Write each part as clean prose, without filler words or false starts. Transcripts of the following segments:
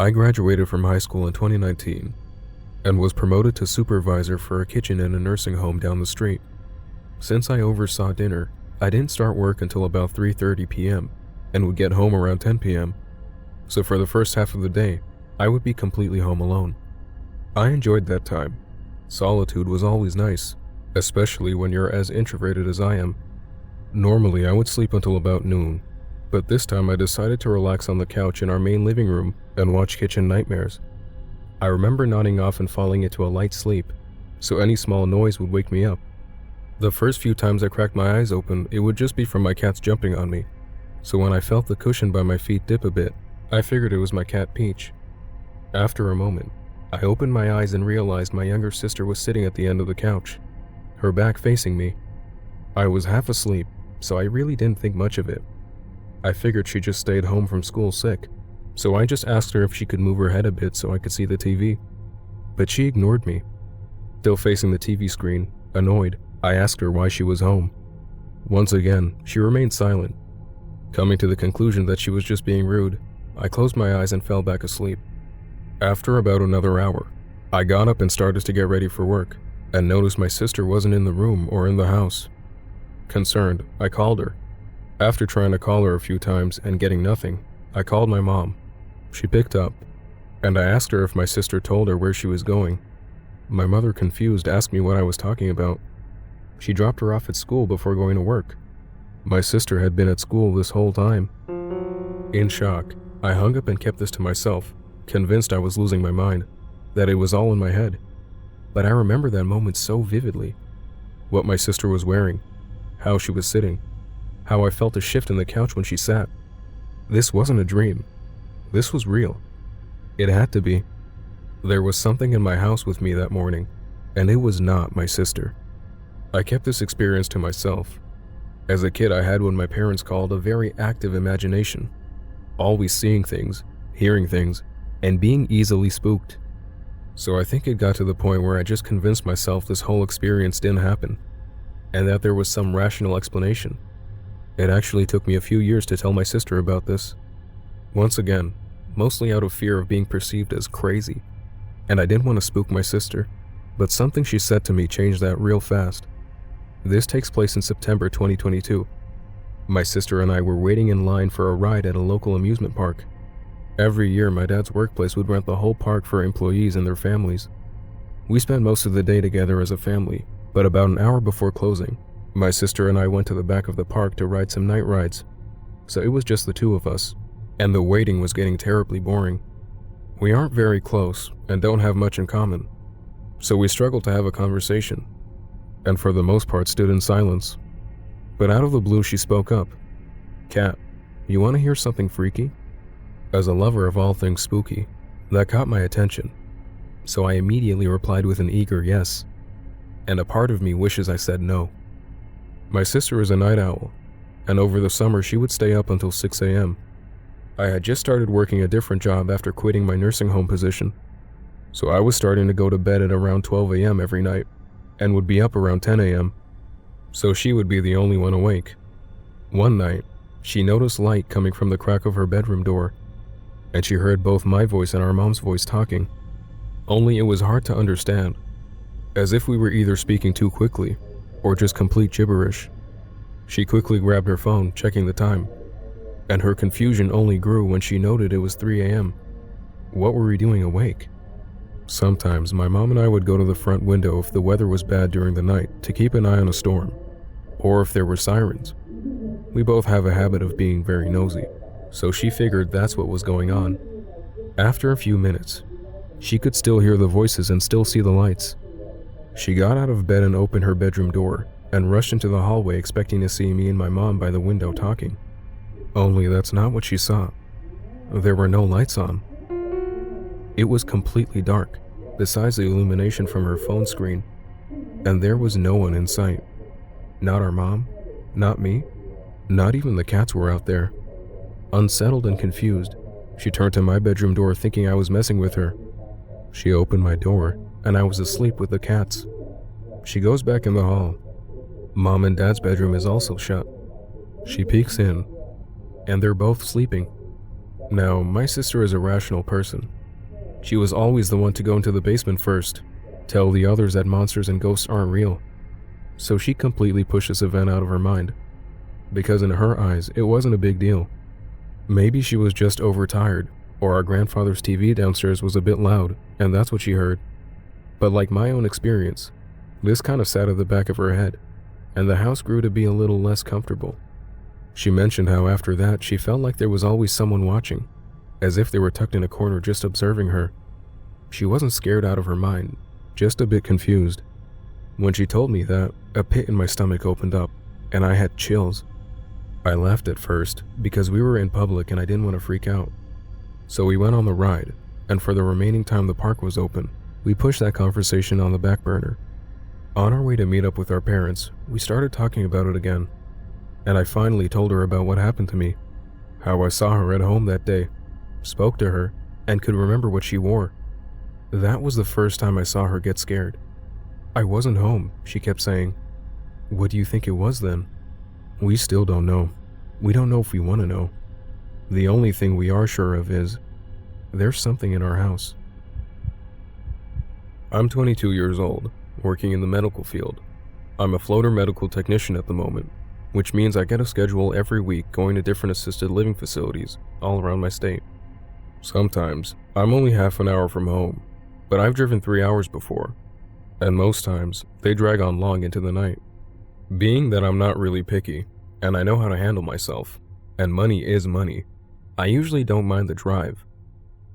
I graduated from high school in 2019 and was promoted to supervisor for a kitchen in a nursing home down the street. Since I oversaw dinner, I didn't start work until about 3:30 p.m. and would get home around 10 p.m. So for the first half of the day, I would be completely home alone. I enjoyed that time. Solitude was always nice, especially when you're as introverted as I am. Normally, I would sleep until about noon, but this time I decided to relax on the couch in our main living room and watch Kitchen Nightmares. I remember nodding off and falling into a light sleep, so any small noise would wake me up. The first few times I cracked my eyes open, it would just be from my cats jumping on me, so when I felt the cushion by my feet dip a bit, I figured it was my cat Peach. After a moment, I opened my eyes and realized my younger sister was sitting at the end of the couch, her back facing me. I was half asleep, so I really didn't think much of it. I figured she just stayed home from school sick, so I just asked her if she could move her head a bit so I could see the TV. But she ignored me. Still facing the TV screen, annoyed, I asked her why she was home. Once again, she remained silent. Coming to the conclusion that she was just being rude, I closed my eyes and fell back asleep. After about another hour, I got up and started to get ready for work, and noticed my sister wasn't in the room or in the house. Concerned, I called her. After trying to call her a few times and getting nothing, I called my mom. She picked up, and I asked her if my sister told her where she was going. My mother, confused, asked me what I was talking about. She dropped her off at school before going to work. My sister had been at school this whole time. In shock, I hung up and kept this to myself, convinced I was losing my mind, that it was all in my head. But I remember that moment so vividly. What my sister was wearing, how she was sitting, how I felt a shift in the couch when she sat. This wasn't a dream. This was real. It had to be. There was something in my house with me that morning, and it was not my sister. I kept this experience to myself. As a kid, I had what my parents called a very active imagination, always seeing things, hearing things, and being easily spooked. So I think it got to the point where I just convinced myself this whole experience didn't happen, and that there was some rational explanation. It actually took me a few years to tell my sister about this. Once again, mostly out of fear of being perceived as crazy, and I didn't want to spook my sister, but something she said to me changed that real fast. This takes place in September 2022. My sister and I were waiting in line for a ride at a local amusement park. Every year, my dad's workplace would rent the whole park for employees and their families. We spent most of the day together as a family, but about an hour before closing, my sister and I went to the back of the park to ride some night rides. So it was just the two of us, and the waiting was getting terribly boring. We aren't very close and don't have much in common, so we struggled to have a conversation, and for the most part stood in silence. But out of the blue, she spoke up. "Kat, you want to hear something freaky?" As a lover of all things spooky, that caught my attention, so I immediately replied with an eager yes, and a part of me wishes I said no. My sister is a night owl, and over the summer she would stay up until 6 a.m. I had just started working a different job after quitting my nursing home position, so I was starting to go to bed at around 12 a.m. every night, and would be up around 10 a.m., so she would be the only one awake. One night, she noticed light coming from the crack of her bedroom door, and she heard both my voice and our mom's voice talking, only it was hard to understand, as if we were either speaking too quickly or just complete gibberish. She quickly grabbed her phone, checking the time, and her confusion only grew when she noted it was 3 a.m. What were we doing awake? Sometimes my mom and I would go to the front window if the weather was bad during the night to keep an eye on a storm, or if there were sirens. We both have a habit of being very nosy, so she figured that's what was going on. After a few minutes, she could still hear the voices and still see the lights. She got out of bed and opened her bedroom door and rushed into the hallway expecting to see me and my mom by the window talking. Only that's not what she saw. There were no lights on. It was completely dark, besides the illumination from her phone screen, and there was no one in sight. Not our mom, not me, not even the cats were out there. Unsettled and confused, she turned to my bedroom door thinking I was messing with her. She opened my door, and I was asleep with the cats. She goes back in the hall. Mom and Dad's bedroom is also shut. She peeks in, and they're both sleeping. Now, my sister is a rational person. She was always the one to go into the basement first, tell the others that monsters and ghosts aren't real. So she completely pushed this event out of her mind, because in her eyes, it wasn't a big deal. Maybe she was just overtired, or our grandfather's TV downstairs was a bit loud, and that's what she heard. But like my own experience, this kind of sat at the back of her head, and the house grew to be a little less comfortable. She mentioned how after that she felt like there was always someone watching, as if they were tucked in a corner just observing her. She wasn't scared out of her mind, just a bit confused. When she told me that, a pit in my stomach opened up, and I had chills. I laughed at first, because we were in public and I didn't want to freak out. So we went on the ride, and for the remaining time the park was open, we pushed that conversation on the back burner. On our way to meet up with our parents, we started talking about it again, and I finally told her about what happened to me, how I saw her at home that day, spoke to her, and could remember what she wore. That was the first time I saw her get scared. I wasn't home, she kept saying. What do you think it was then? We still don't know. We don't know if we want to know. The only thing we are sure of is, there's something in our house. I'm 22 years old, working in the medical field. I'm a floater medical technician at the moment, which means I get a schedule every week going to different assisted living facilities all around my state. Sometimes, I'm only half an hour from home, but I've driven 3 hours before, and most times, they drag on long into the night. Being that I'm not really picky, and I know how to handle myself, and money is money, I usually don't mind the drive.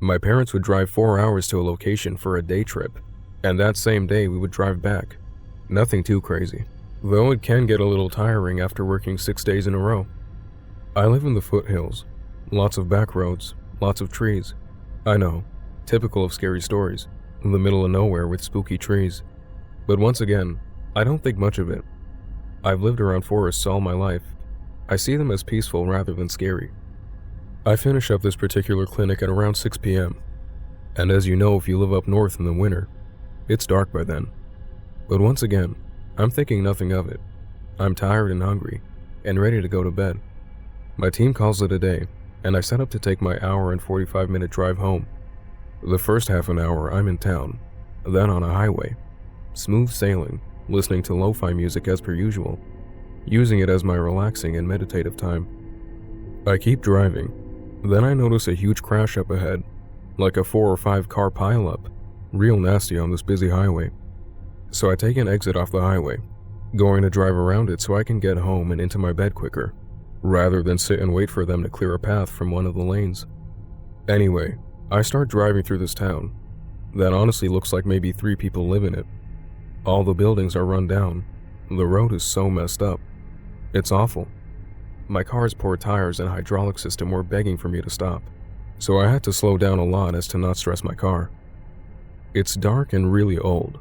My parents would drive 4 hours to a location for a day trip, and that same day we would drive back. Nothing too crazy, though it can get a little tiring after working 6 days in a row. I live in the foothills, lots of back roads, lots of trees. I know, typical of scary stories, in the middle of nowhere with spooky trees. But once again, I don't think much of it. I've lived around forests all my life. I see them as peaceful rather than scary. I finish up this particular clinic at around 6 p.m. And as you know, if you live up north in the winter, it's dark by then. But once again, I'm thinking nothing of it. I'm tired and hungry, and ready to go to bed. My team calls it a day, and I set up to take my hour and 45-minute drive home. The first half an hour I'm in town, then on a highway. Smooth sailing, listening to lo-fi music as per usual, using it as my relaxing and meditative time. I keep driving, then I notice a huge crash up ahead, like a 4 or 5 car pileup, real nasty on this busy highway. So I take an exit off the highway, going to drive around it so I can get home and into my bed quicker, rather than sit and wait for them to clear a path from one of the lanes. Anyway, I start driving through this town, that honestly looks like maybe 3 people live in it. All the buildings are run down. The road is so messed up. It's awful. My car's poor tires and hydraulic system were begging for me to stop, so I had to slow down a lot as to not stress my car. It's dark and really old,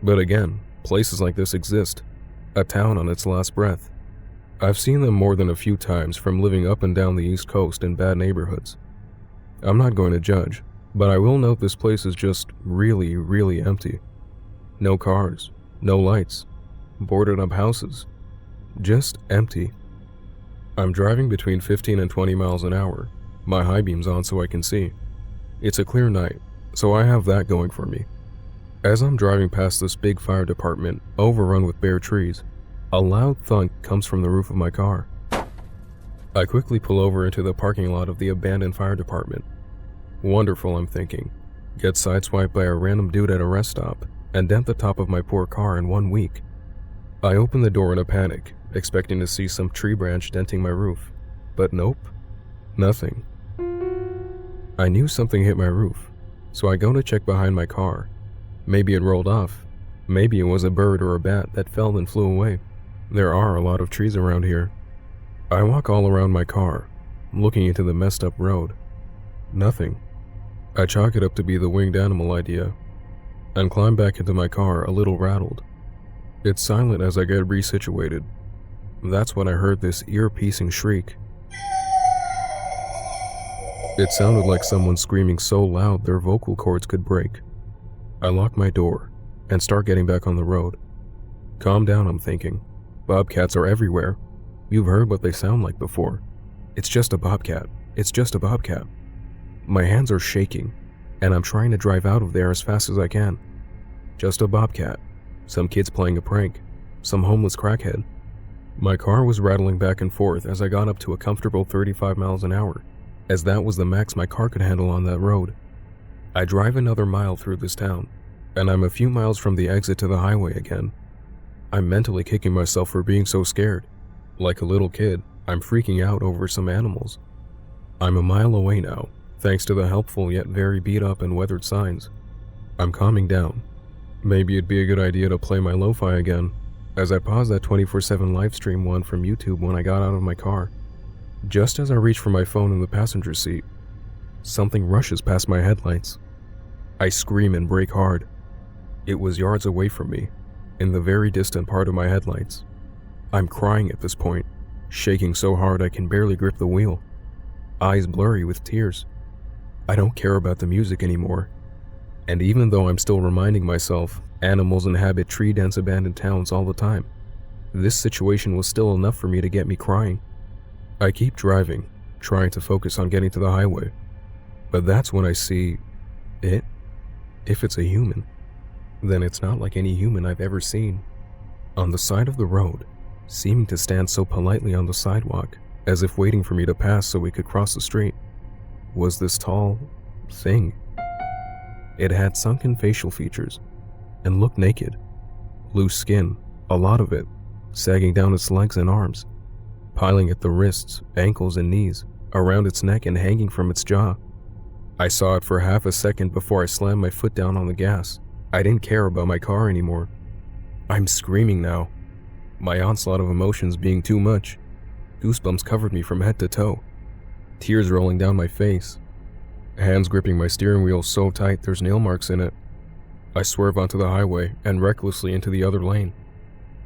but again, places like this exist. A town on its last breath. I've seen them more than a few times from living up and down the East Coast in bad neighborhoods. I'm not going to judge, but I will note this place is just really, really empty. No cars, no lights, boarded up houses, just empty. I'm driving between 15 and 20 miles an hour, my high beams on so I can see. It's a clear night, so I have that going for me. As I'm driving past this big fire department overrun with bare trees, a loud thunk comes from the roof of my car. I quickly pull over into the parking lot of the abandoned fire department. Wonderful, I'm thinking. Get sideswiped by a random dude at a rest stop and dent the top of my poor car in 1 week. I open the door in a panic, expecting to see some tree branch denting my roof, but nope, nothing. I knew something hit my roof, so I go to check behind my car. Maybe it rolled off, maybe it was a bird or a bat that fell and flew away. There are a lot of trees around here. I walk all around my car, looking into the messed up road. Nothing. I chalk it up to be the winged animal idea, and climb back into my car a little rattled. It's silent as I get resituated. That's when I heard this ear-piercing shriek. It sounded like someone screaming so loud their vocal cords could break. I lock my door and start getting back on the road. Calm down, I'm thinking. Bobcats are everywhere. You've heard what they sound like before. It's just a bobcat. It's just a bobcat. My hands are shaking, and I'm trying to drive out of there as fast as I can. Just a bobcat, some kids playing a prank, some homeless crackhead. My car was rattling back and forth as I got up to a comfortable 35 miles an hour, as that was the max my car could handle on that road. I drive another mile through this town, and I'm a few miles from the exit to the highway again. I'm mentally kicking myself for being so scared. Like a little kid, I'm freaking out over some animals. I'm a mile away now, thanks to the helpful yet very beat up and weathered signs. I'm calming down. Maybe it'd be a good idea to play my lo-fi again, as I paused that 24/7 livestream one from YouTube when I got out of my car. Just as I reach for my phone in the passenger seat, something rushes past my headlights. I scream and brake hard. It was yards away from me, in the very distant part of my headlights. I'm crying at this point, shaking so hard I can barely grip the wheel, eyes blurry with tears. I don't care about the music anymore. And even though I'm still reminding myself animals inhabit tree-dense abandoned towns all the time, this situation was still enough for me to get me crying. I keep driving, trying to focus on getting to the highway, but that's when I see it. If it's a human, then it's not like any human I've ever seen. On the side of the road, seeming to stand so politely on the sidewalk, as if waiting for me to pass so we could cross the street, was this tall thing. It had sunken facial features and looked naked. Loose skin, a lot of it, sagging down its legs and arms, piling at the wrists, ankles, and knees, around its neck and hanging from its jaw. I saw it for half a second before I slammed my foot down on the gas. I didn't care about my car anymore. I'm screaming now, my onslaught of emotions being too much. Goosebumps covered me from head to toe, tears rolling down my face, hands gripping my steering wheel so tight there's nail marks in it. I swerve onto the highway and recklessly into the other lane.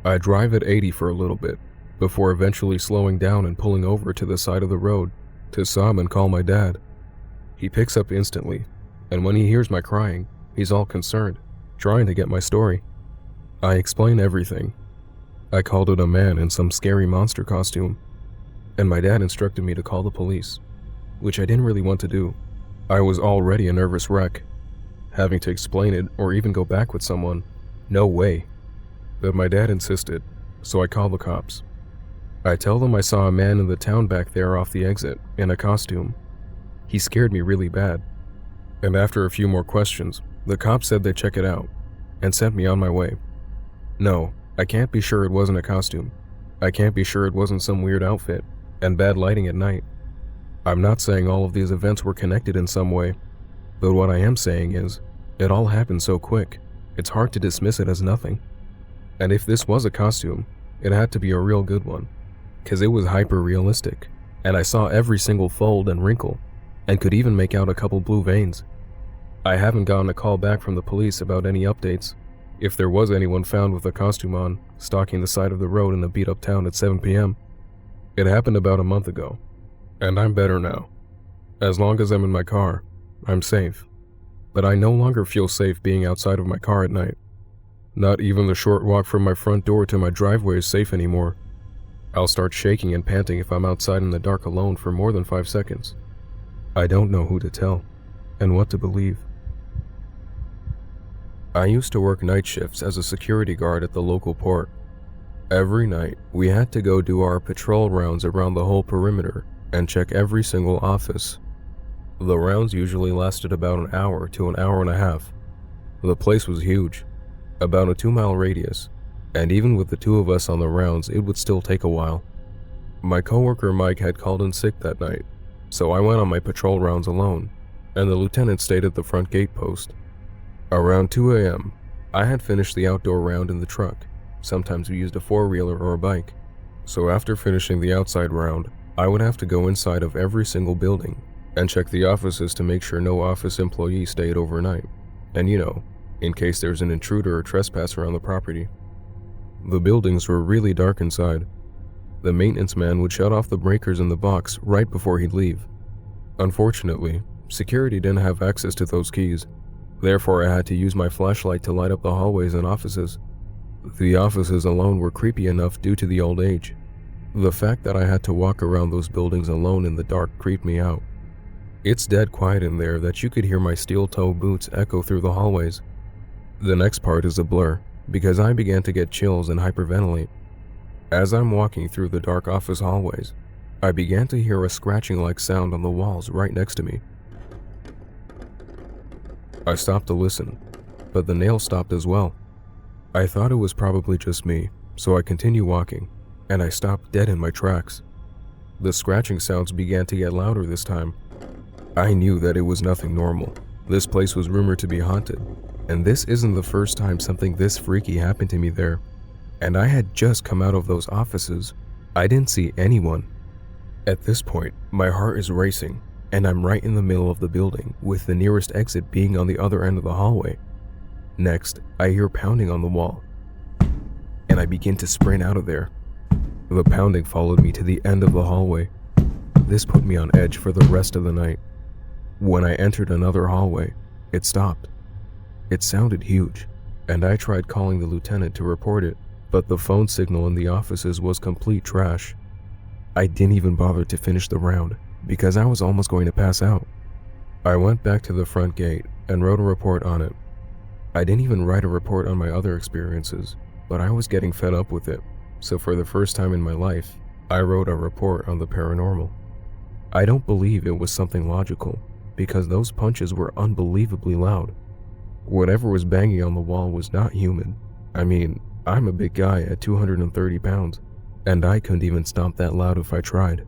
I drive at 80 for a little bit, before eventually slowing down and pulling over to the side of the road to sob and call my dad. He picks up instantly, and when he hears my crying, he's all concerned, trying to get my story. I explain everything. I called it a man in some scary monster costume, and my dad instructed me to call the police, which I didn't really want to do. I was already a nervous wreck. Having to explain it or even go back with someone, no way. But my dad insisted, so I called the cops. I tell them I saw a man in the town back there off the exit, in a costume. He scared me really bad, and after a few more questions, the cops said they'd check it out, and sent me on my way. No, I can't be sure it wasn't a costume. I can't be sure it wasn't some weird outfit, and bad lighting at night. I'm not saying all of these events were connected in some way, but what I am saying is, it all happened so quick, it's hard to dismiss it as nothing. And if this was a costume, it had to be a real good one, 'cause it was hyper-realistic, and I saw every single fold and wrinkle, and could even make out a couple blue veins. I haven't gotten a call back from the police about any updates, if there was anyone found with a costume on, stalking the side of the road in a beat-up town at 7 p.m. It happened about a month ago, and I'm better now. As long as I'm in my car, I'm safe. But I no longer feel safe being outside of my car at night. Not even the short walk from my front door to my driveway is safe anymore. I'll start shaking and panting if I'm outside in the dark alone for more than 5 seconds. I don't know who to tell, and what to believe. I used to work night shifts as a security guard at the local port. Every night, we had to go do our patrol rounds around the whole perimeter and check every single office. The rounds usually lasted about an hour to an hour and a half. The place was huge, about a 2-mile radius, and even with the two of us on the rounds, it would still take a while. My coworker Mike had called in sick that night, so I went on my patrol rounds alone, and the lieutenant stayed at the front gate post. Around 2 a.m., I had finished the outdoor round in the truck. Sometimes we used a 4-wheeler or a bike. So after finishing the outside round, I would have to go inside of every single building and check the offices to make sure no office employee stayed overnight. And in case there's an intruder or trespasser on the property. The buildings were really dark inside. The maintenance man would shut off the breakers in the box right before he'd leave. Unfortunately, security didn't have access to those keys. Therefore, I had to use my flashlight to light up the hallways and offices. The offices alone were creepy enough due to the old age. The fact that I had to walk around those buildings alone in the dark creeped me out. It's dead quiet in there that you could hear my steel-toe boots echo through the hallways. The next part is a blur, because I began to get chills and hyperventilate. As I'm walking through the dark office hallways, I began to hear a scratching-like sound on the walls right next to me. I stopped to listen, but the nail stopped as well. I thought it was probably just me, so I continued walking, and I stopped dead in my tracks. The scratching sounds began to get louder this time. I knew that it was nothing normal. This place was rumored to be haunted, and this isn't the first time something this freaky happened to me there. And I had just come out of those offices. I didn't see anyone. At this point, my heart is racing, and I'm right in the middle of the building, with the nearest exit being on the other end of the hallway. Next, I hear pounding on the wall, and I begin to sprint out of there. The pounding followed me to the end of the hallway. This put me on edge for the rest of the night. When I entered another hallway, it stopped. It sounded huge, and I tried calling the lieutenant to report it, but the phone signal in the offices was complete trash. I didn't even bother to finish the round, because I was almost going to pass out. I went back to the front gate and wrote a report on it. I didn't even write a report on my other experiences, but I was getting fed up with it, so for the first time in my life, I wrote a report on the paranormal. I don't believe it was something logical, because those punches were unbelievably loud. Whatever was banging on the wall was not human. I mean, I'm a big guy at 230 pounds, and I couldn't even stomp that loud if I tried.